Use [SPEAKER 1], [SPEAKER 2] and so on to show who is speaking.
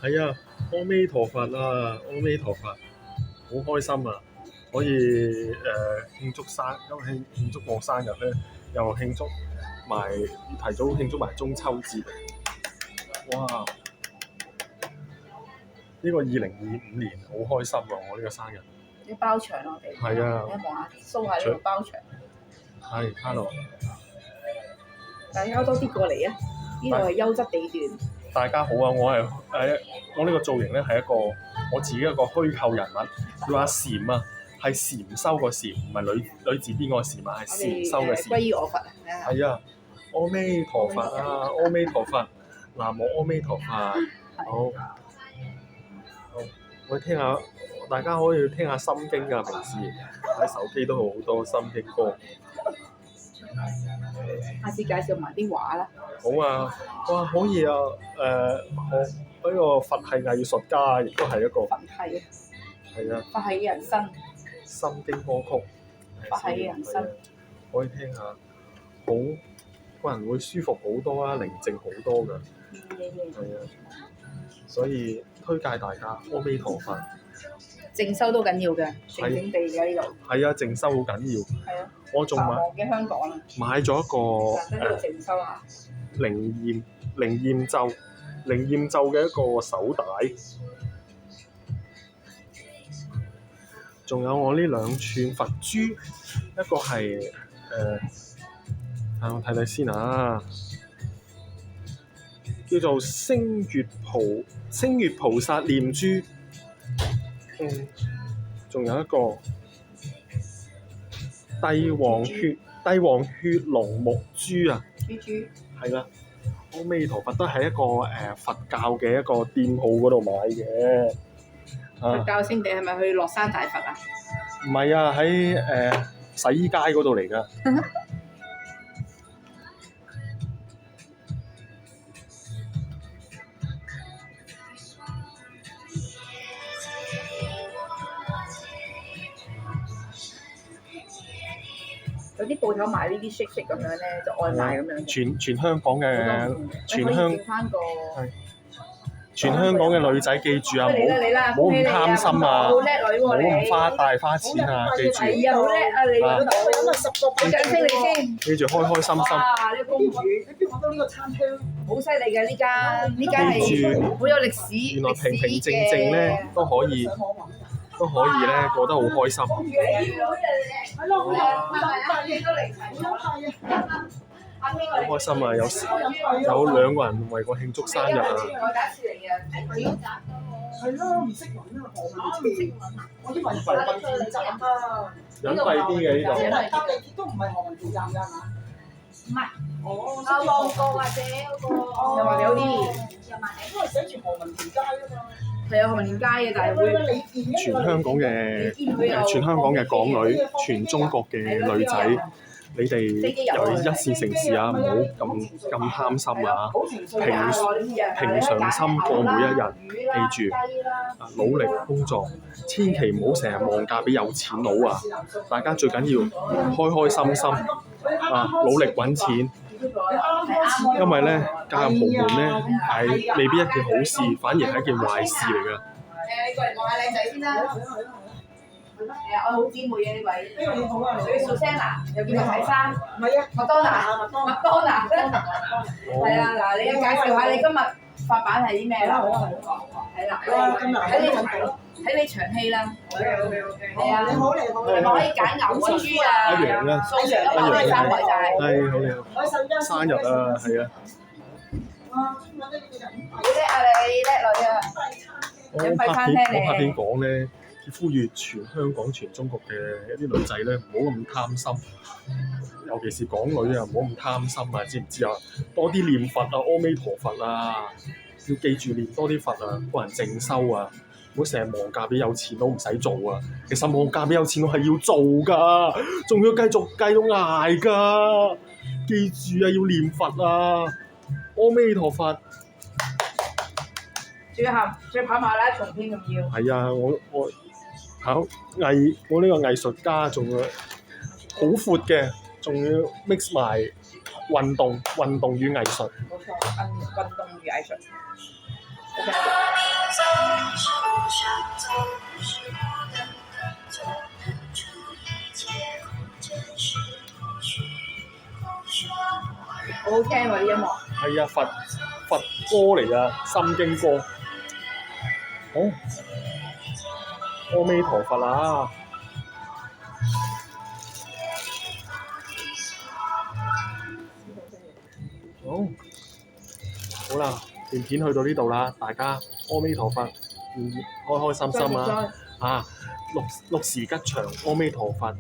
[SPEAKER 1] 係啊，阿彌陀佛啊，阿彌陀佛，好開心啊！可以慶祝慶祝我生日咧，又慶祝埋提早慶祝埋中秋節。哇！呢個2025年好開心啊！我呢個生日。
[SPEAKER 2] 啲包場我哋。
[SPEAKER 1] 係啊。
[SPEAKER 2] 你望下，show 下呢個包場。
[SPEAKER 1] 係，hello。
[SPEAKER 2] 大家多啲過嚟啊！呢度係優質地段。
[SPEAKER 1] 大家好啊！我呢個造型咧係一個我自己一個虛構人物，叫阿禪啊，係禪修個禪，唔係女字邊個禪啊，係禪修嘅禪。
[SPEAKER 2] 歸依我佛啊！
[SPEAKER 1] 係啊，阿彌陀佛啊，阿彌陀佛，南無阿彌陀佛。好，我聽下，大家可以聽下心經啊，平時喺手機都好多心經歌。
[SPEAKER 2] 下次介紹埋啲畫啦。
[SPEAKER 1] 好啊，哇，可以啊，我呢個佛系藝術家，亦都係一個
[SPEAKER 2] 佛系。
[SPEAKER 1] 係啊。
[SPEAKER 2] 佛系嘅人生。
[SPEAKER 1] 心經歌曲。
[SPEAKER 2] 佛系嘅人生。
[SPEAKER 1] 可以聽下，好個人會舒服好多啊，寧靜好多㗎。係啊，所以推介大家阿彌陀佛。
[SPEAKER 2] 靜修都緊要嘅，靜靜地嘅呢度。
[SPEAKER 1] 係啊，靜修好緊要。
[SPEAKER 2] 係啊。
[SPEAKER 1] 我仲
[SPEAKER 2] 嘅香港啊。
[SPEAKER 1] 買咗一個
[SPEAKER 2] 靜修下。
[SPEAKER 1] 靈驗咒嘅一個手帶，仲有我呢2串佛珠，一個係我睇睇先啊，叫做星月菩薩念珠，仲有一個帝王血龍木珠啊，係啦。阿彌陀佛都係一個佛教嘅一個店鋪嗰度買嘅。
[SPEAKER 2] 佛教聖地係咪去樂山大佛啊？
[SPEAKER 1] 唔係啊，喺洗衣街嗰度嚟㗎。
[SPEAKER 2] 有啲鋪頭賣呢啲 shake 咁樣咧，就外賣咁樣。
[SPEAKER 1] 全香港嘅全香港嘅女仔記住啊，唔好咁貪心啊，唔好咁花大花錢啊，記住。
[SPEAKER 2] 係啊，好叻啊你！咁啊10個俾掌聲你先。
[SPEAKER 1] 記住開開心心。
[SPEAKER 2] 哇！呢個公主，你邊揾到呢個餐廳？好犀利㗎呢間係好有歷史。
[SPEAKER 1] 原來平平靜靜咧都可以咧過得好開心。
[SPEAKER 2] 係咯，好嘢都嚟齊。
[SPEAKER 1] 好開心啊！有2個人為我慶祝生日啊！
[SPEAKER 3] 係咯，唔識揾啊，唔識揾啊！我以為何文田站啊，
[SPEAKER 1] 隱蔽啲嘅呢度。
[SPEAKER 3] 搭地鐵都唔係何文田站㗎係嘛？
[SPEAKER 2] 唔係。
[SPEAKER 3] 哦。
[SPEAKER 2] 旺角或者嗰個。又話有啲。
[SPEAKER 3] 因為寫住何文田街啊嘛。
[SPEAKER 2] 係啊，何文田街嘅，但係會。
[SPEAKER 1] 全香港嘅港女，全中國嘅女仔。你哋又1線城市啊，唔好咁貪心啊！平常心過每一日，記住努力工作，千祈唔好成日望嫁俾有錢佬啊！大家最緊要開開心心啊，努力揾錢。因為咧嫁入豪門咧係未必一件好事，反而係一件壞事嚟㗎。
[SPEAKER 2] 你過嚟望下靚仔先啦。我好姊妹嘅呢位，呢個好啊，佢做 Susanna，又見佢睇衫，唔係啊，麥當娜，係啊，嗱，你介紹下你今日發版係啲咩啦？係啦，睇你場戲啦，係啊，你好，係咪可以揀牛啊、豬啊、素食啊嘛？3位就係，
[SPEAKER 1] 係好你好，生日啊，係啊，
[SPEAKER 2] 好叻啊你，叻女啊！
[SPEAKER 1] 我拍片講咧。呼籲全香港、全中國嘅一啲女仔咧，唔好咁貪心，尤其是港女啊，唔好咁貪心啊，知唔知啊？多啲念佛啊，阿彌陀佛啊，要記住念多啲佛啊，個人靜修啊，唔好成日望嫁俾有錢佬唔使做啊。其實望嫁俾有錢佬係要做㗎，仲要繼續捱㗎。記住啊，要念佛啊，阿彌陀佛。
[SPEAKER 2] 仲要跑馬拉松添咁要。
[SPEAKER 1] 係啊，我呢個藝術家仲要好闊嘅，仲要 mix 埋運動與藝術。
[SPEAKER 2] 冇錯，運動與藝術。好好聽喎啲音樂。
[SPEAKER 1] 係啊，佛歌嚟㗎，心經歌。好，阿彌陀佛啊！好啦，段片去到呢度啦，大家阿彌陀佛，開開心心啊！啊，六時吉祥，阿彌陀佛。